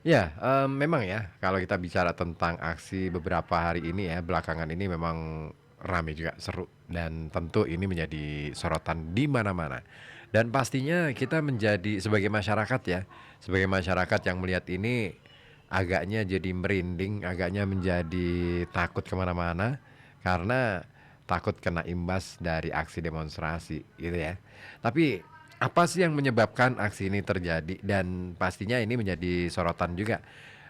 Ya, memang ya, kalau kita bicara tentang aksi beberapa hari ini ya, belakangan ini memang rame juga, seru, dan tentu ini menjadi sorotan di mana-mana. Dan pastinya kita menjadi sebagai masyarakat ya, sebagai masyarakat yang melihat ini agaknya jadi merinding, agaknya menjadi takut kemana mana karena takut kena imbas dari aksi demonstrasi gitu ya. Tapi apa sih yang menyebabkan aksi ini terjadi dan pastinya ini menjadi sorotan juga.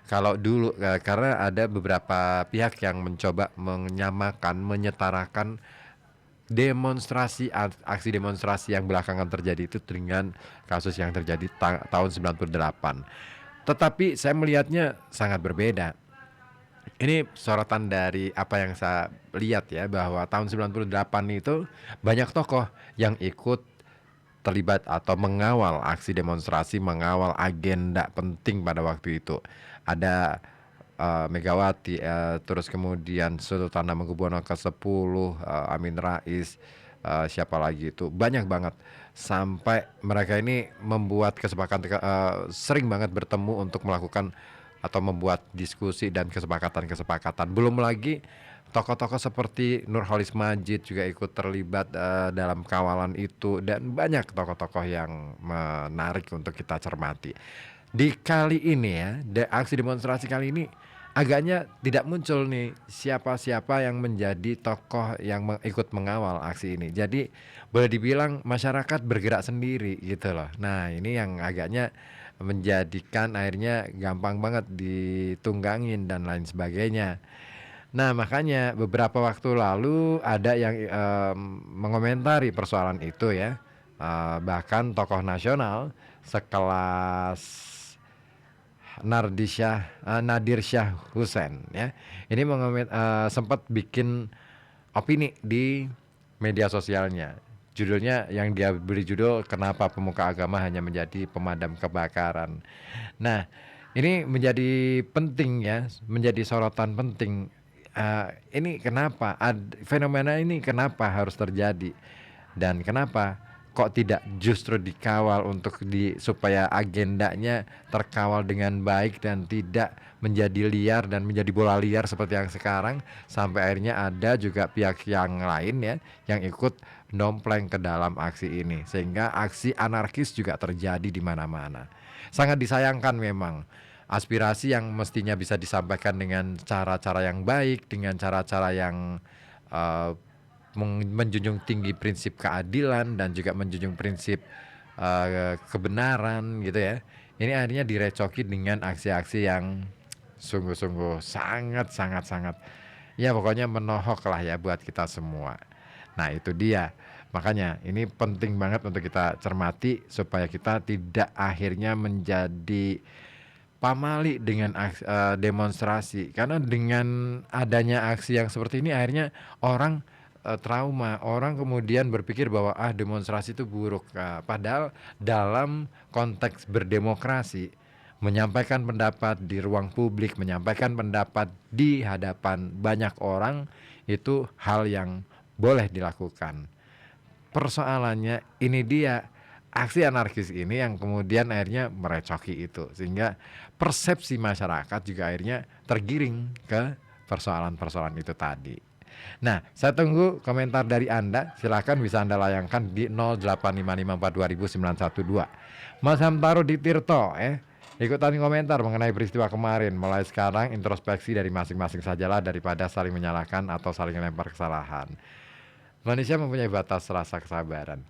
Kalau dulu karena ada beberapa pihak yang mencoba menyamakan, menyetarakan aksi demonstrasi yang belakangan terjadi itu dengan kasus yang terjadi tahun 98. Tetapi saya melihatnya sangat berbeda. Ini sorotan dari apa yang saya lihat ya, bahwa tahun 98 itu banyak tokoh yang ikut terlibat atau mengawal aksi demonstrasi, mengawal agenda penting pada waktu itu. Ada Megawati, terus kemudian Sultan Hamengkubuwono ke-10, Amin Rais, siapa lagi itu, banyak banget. Sampai mereka ini membuat kesepakatan, sering banget bertemu untuk melakukan atau membuat diskusi dan kesepakatan-kesepakatan. Belum lagi tokoh-tokoh seperti Nurholis Majid juga ikut terlibat dalam kawalan itu, dan banyak tokoh-tokoh yang menarik untuk kita cermati. Di kali ini ya, aksi demonstrasi kali ini agaknya tidak muncul nih siapa-siapa yang menjadi tokoh yang ikut mengawal aksi ini. Jadi boleh dibilang masyarakat bergerak sendiri gitu loh. Nah, ini yang agaknya menjadikan akhirnya gampang banget ditunggangin dan lain sebagainya. Nah, makanya beberapa waktu lalu ada yang mengomentari persoalan itu ya. Bahkan tokoh nasional sekelas Nadir Syah Hussein ya. Ini sempat bikin opini di media sosialnya. Judulnya yang dia beri judul, "Kenapa Pemuka Agama Hanya Menjadi Pemadam Kebakaran." Nah, ini menjadi penting ya, menjadi sorotan penting. Ini kenapa fenomena ini kenapa harus terjadi, dan kenapa kok tidak justru dikawal untuk supaya agendanya terkawal dengan baik dan tidak menjadi liar dan menjadi bola liar seperti yang sekarang, sampai akhirnya ada juga pihak yang lain ya yang ikut dompleng ke dalam aksi ini, sehingga aksi anarkis juga terjadi di mana-mana. Sangat disayangkan memang aspirasi yang mestinya bisa disampaikan dengan cara-cara yang baik, dengan cara-cara yang uh, menjunjung tinggi prinsip keadilan dan juga menjunjung prinsip kebenaran gitu ya. Ini akhirnya direcoki dengan aksi-aksi yang sungguh-sungguh sangat ya pokoknya menohok lah ya buat kita semua. Nah, itu dia. Makanya ini penting banget untuk kita cermati supaya kita tidak akhirnya menjadi pamali dengan demonstrasi. Karena dengan adanya aksi yang seperti ini akhirnya orang trauma, orang kemudian berpikir bahwa demonstrasi itu buruk. Padahal dalam konteks berdemokrasi, menyampaikan pendapat di ruang publik, menyampaikan pendapat di hadapan banyak orang itu hal yang boleh dilakukan. Persoalannya ini dia, aksi anarkis ini yang kemudian akhirnya merecoki itu, sehingga persepsi masyarakat juga akhirnya tergiring ke persoalan-persoalan itu tadi. Nah, saya tunggu komentar dari Anda. Silakan bisa Anda layangkan di 0855420912. Mas Hamtaro di Tirto ikutan komentar mengenai peristiwa kemarin. Mulai sekarang introspeksi dari masing-masing sajalah daripada saling menyalahkan atau saling melempar kesalahan. Manusia mempunyai batas rasa kesabaran.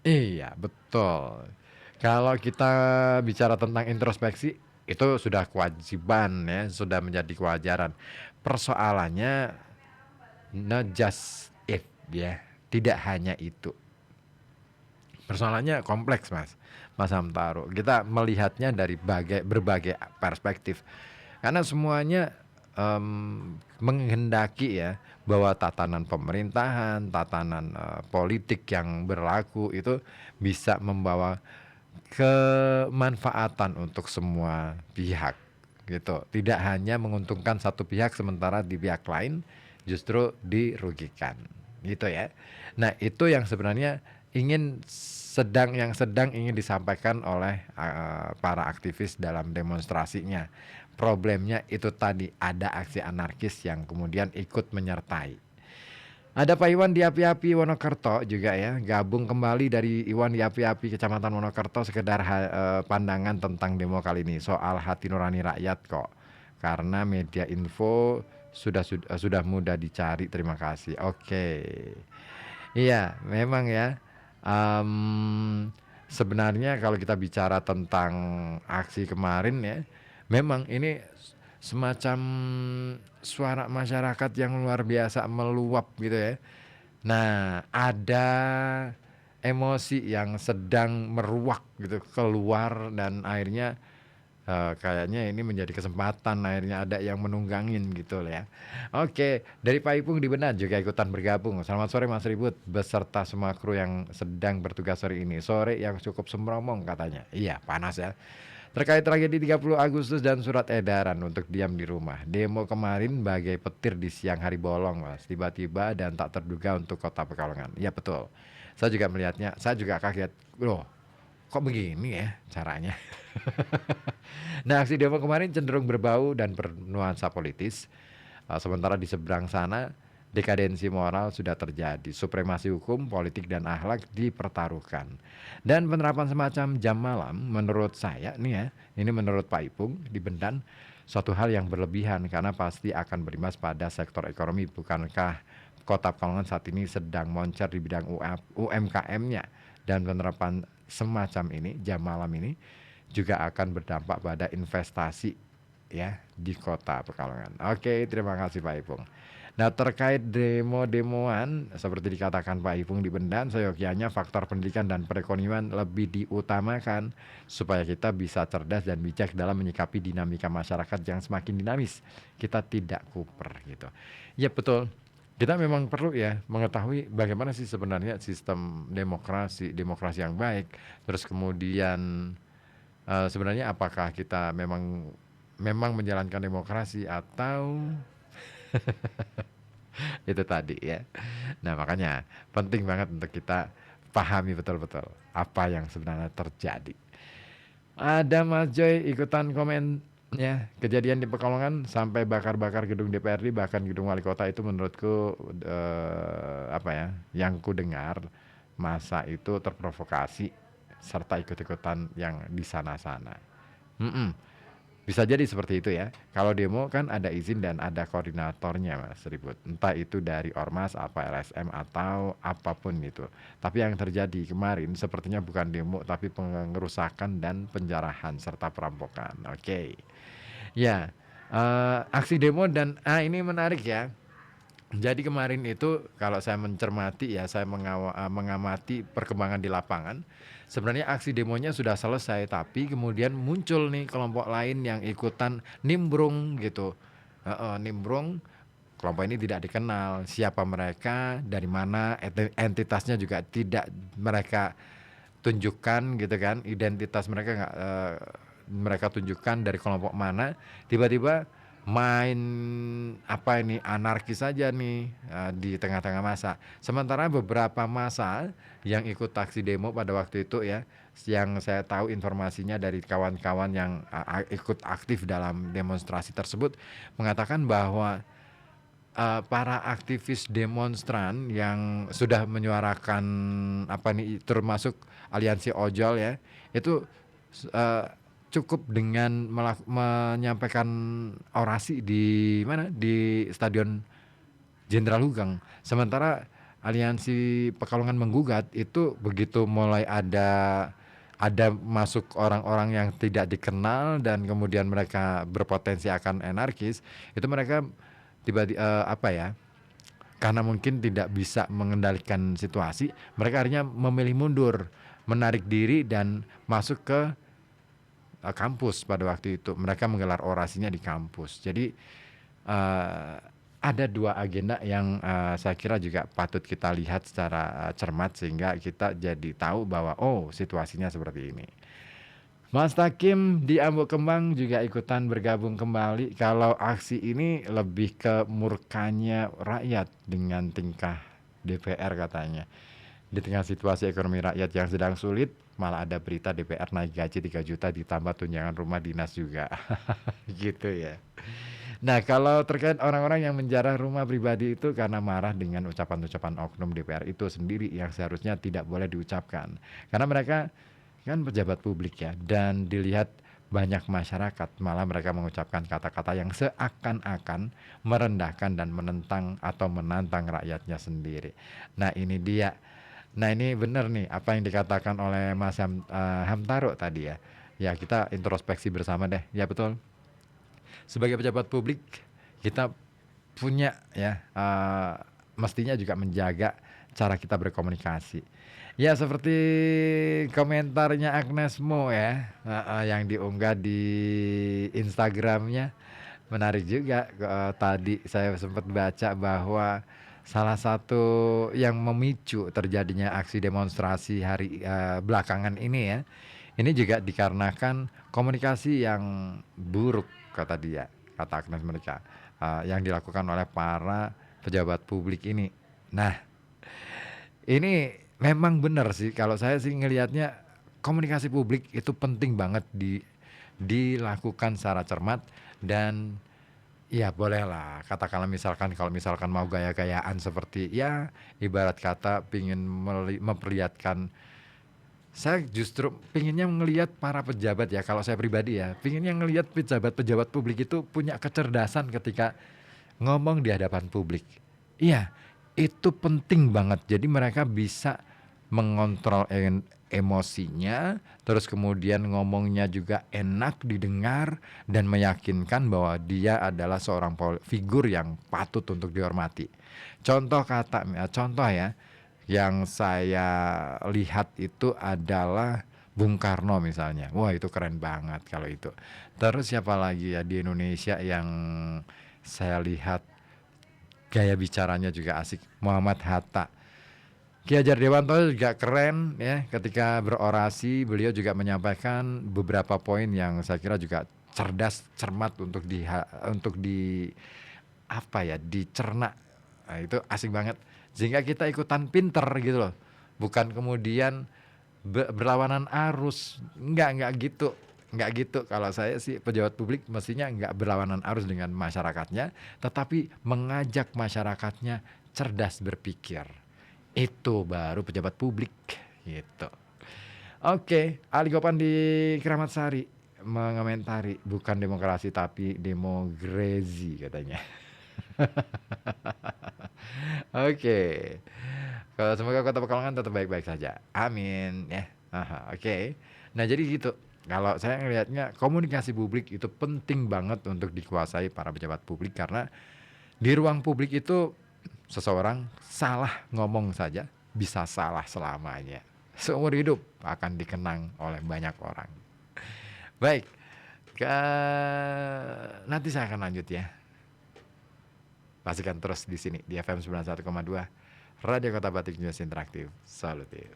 Iya, betul. Kalau kita bicara tentang introspeksi, itu sudah kewajiban ya, sudah menjadi kewajaran. Persoalannya not just if ya, tidak hanya itu. Persoalannya kompleks, Mas Hamtaro. Kita melihatnya dari berbagai perspektif. Karena semuanya menghendaki ya bahwa tatanan pemerintahan, tatanan politik yang berlaku itu bisa membawa kemanfaatan untuk semua pihak gitu. Tidak hanya menguntungkan satu pihak sementara di pihak lain justru dirugikan gitu ya. Nah, itu yang sebenarnya sedang ingin disampaikan oleh para aktivis dalam demonstrasinya. Problemnya itu tadi, ada aksi anarkis yang kemudian ikut menyertai. Ada Pak Iwan di Api-Api Wonokerto juga ya, gabung kembali dari Iwan di Api-Api Kecamatan Wonokerto, sekedar pandangan tentang demo kali ini soal hati nurani rakyat kok. Karena media info sudah mudah dicari, terima kasih. Oke. Iya, memang ya. Sebenarnya kalau kita bicara tentang aksi kemarin ya, memang ini semacam suara masyarakat yang luar biasa meluap gitu ya. Nah, ada emosi yang sedang meruak gitu keluar, dan akhirnya kayaknya ini menjadi kesempatan, akhirnya ada yang menunggangin gitu ya. Oke, dari Pak Ipung di Benan juga ikutan bergabung. Selamat sore Mas Ribut beserta semua kru yang sedang bertugas sore ini. Sore yang cukup sembromong katanya. Iya, panas ya. Terkait tragedi 30 Agustus dan surat edaran untuk diam di rumah. Demo kemarin bagai petir di siang hari bolong, Mas. Tiba-tiba dan tak terduga untuk Kota Pekalongan. Iya betul. Saya juga melihatnya, saya juga kaget. Loh, kok begini ya caranya? Nah, aksi demo kemarin cenderung berbau dan bernuansa politis. Sementara di seberang sana, dekadensi moral sudah terjadi. Supremasi hukum, politik, dan akhlak dipertaruhkan. Dan penerapan semacam jam malam, menurut saya nih ya, ini menurut Pak Ipung di Bendan, suatu hal yang berlebihan karena pasti akan berimbas pada sektor ekonomi. Bukankah Kota Pekalongan saat ini sedang moncer di bidang UMKM-nya, dan penerapan semacam ini, jam malam ini, juga akan berdampak pada investasi ya di Kota Pekalongan. Oke, terima kasih Pak Ipung. Nah, terkait demo-demoan seperti dikatakan Pak Ipung di Bendan, seyogyanya faktor pendidikan dan perekonomian lebih diutamakan supaya kita bisa cerdas dan bijak dalam menyikapi dinamika masyarakat yang semakin dinamis. Kita tidak kuper gitu. Ya betul. Kita memang perlu ya mengetahui bagaimana sih sebenarnya sistem demokrasi yang baik. Terus kemudian sebenarnya apakah kita memang menjalankan demokrasi atau itu tadi ya. Nah, makanya penting banget untuk kita pahami betul-betul apa yang sebenarnya terjadi. Ada Mas Joy ikutan komen ya, kejadian di Pekalongan sampai bakar-bakar gedung DPRD bahkan gedung wali kota itu menurutku apa ya, yang ku dengar masa itu terprovokasi serta ikut-ikutan yang di sana-sana. Bisa jadi seperti itu ya. Kalau demo kan ada izin dan ada koordinatornya Mas Ribut. Entah itu dari Ormas, apa LSM atau apapun itu. Tapi yang terjadi kemarin sepertinya bukan demo tapi pengerusakan dan penjarahan serta perampokan. Oke. Ya, aksi demo dan ini menarik ya. Jadi kemarin itu kalau saya mencermati ya, saya mengamati perkembangan di lapangan. Sebenarnya aksi demonya sudah selesai, tapi kemudian muncul nih kelompok lain yang ikutan nimbrung gitu. Nimbrung, kelompok ini tidak dikenal siapa mereka, dari mana, entitasnya juga tidak mereka tunjukkan gitu kan, identitas mereka nggak mereka tunjukkan dari kelompok mana. Tiba-tiba main apa ini, anarkis saja nih di tengah-tengah masa. Sementara beberapa masa yang ikut aksi demo pada waktu itu ya, yang saya tahu informasinya dari kawan-kawan yang ikut aktif dalam demonstrasi tersebut, mengatakan bahwa para aktivis demonstran yang sudah menyuarakan apa nih, termasuk aliansi ojol ya, itu uh, cukup dengan menyampaikan orasi di mana, di Stadion Jenderal Hugeng. Sementara aliansi Pekalongan Menggugat itu begitu mulai ada masuk orang-orang yang tidak dikenal dan kemudian mereka berpotensi akan anarkis, itu mereka tiba-tiba apa ya, karena mungkin tidak bisa mengendalikan situasi, mereka akhirnya memilih mundur, menarik diri dan masuk ke kampus. Pada waktu itu mereka menggelar orasinya di kampus. Jadi ada dua agenda yang saya kira juga patut kita lihat secara cermat sehingga kita jadi tahu bahwa oh, situasinya seperti ini. Mas Takim di Ambok Kembang juga ikutan bergabung kembali. Kalau aksi ini lebih ke murkanya rakyat dengan tingkah DPR katanya. Di tengah situasi ekonomi rakyat yang sedang sulit, malah ada berita DPR naik gaji 3 juta ditambah tunjangan rumah dinas juga. Gitu ya. Nah, kalau terkait orang-orang yang menjarah rumah pribadi itu karena marah dengan ucapan-ucapan oknum DPR itu sendiri yang seharusnya tidak boleh diucapkan. Karena mereka kan pejabat publik ya, dan dilihat banyak masyarakat, malah mereka mengucapkan kata-kata yang seakan-akan merendahkan dan menentang atau menantang rakyatnya sendiri. Nah, ini dia. Nah, ini benar nih apa yang dikatakan oleh Mas Hamtaro tadi ya. Ya, kita introspeksi bersama deh. Ya, betul. Sebagai pejabat publik, kita punya ya, mestinya juga menjaga cara kita berkomunikasi. Ya, seperti komentarnya Agnes Mo ya, yang diunggah di Instagramnya. Menarik juga, tadi saya sempat baca bahwa salah satu yang memicu terjadinya aksi demonstrasi hari, belakangan ini ya, ini juga dikarenakan komunikasi yang buruk kata dia, kata Agnes mereka, yang dilakukan oleh para pejabat publik ini. Nah, ini memang benar sih, kalau saya sih ngelihatnya komunikasi publik itu penting banget dilakukan secara cermat dan ya bolehlah katakanlah misalkan kalau misalkan mau gaya-gayaan seperti ya ibarat kata pingin memperlihatkan, saya justru pinginnya ngelihat para pejabat ya, kalau saya pribadi ya, pinginnya ngelihat pejabat-pejabat publik itu punya kecerdasan ketika ngomong di hadapan publik. Iya, itu penting banget. Jadi mereka bisa mengontrol emosinya, terus kemudian ngomongnya juga enak didengar dan meyakinkan bahwa dia adalah seorang figur yang patut untuk dihormati. Contoh ya, yang saya lihat itu adalah Bung Karno misalnya. Wah, itu keren banget kalau itu. Terus siapa lagi ya di Indonesia yang saya lihat gaya bicaranya juga asik? Muhammad Hatta. Ki Hajar Dewantara juga keren ya, ketika berorasi beliau juga menyampaikan beberapa poin yang saya kira juga cerdas, cermat untuk di apa ya, dicerna. Nah, itu asik banget. Sehingga kita ikutan pinter gitu loh. Bukan kemudian berlawanan arus. Enggak gitu. Enggak gitu. Kalau saya sih pejabat publik mestinya enggak berlawanan arus dengan masyarakatnya, tetapi mengajak masyarakatnya cerdas berpikir. Itu baru pejabat publik gitu. Oke, Ali Gopan di Keramat Sari mengomentari bukan demokrasi tapi demokrasi katanya. Oke. Kalau semoga Kota Pekalongan tetap baik-baik saja. Amin ya. Oke. Nah, jadi gitu. Kalau saya ngelihatnya komunikasi publik itu penting banget untuk dikuasai para pejabat publik karena di ruang publik itu seseorang salah ngomong saja bisa salah selamanya. Seumur hidup akan dikenang oleh banyak orang. Baik. Nanti saya akan lanjut ya. Pastikan terus di sini di FM 91,2 Radio Kota Batik News Interaktif Solutif.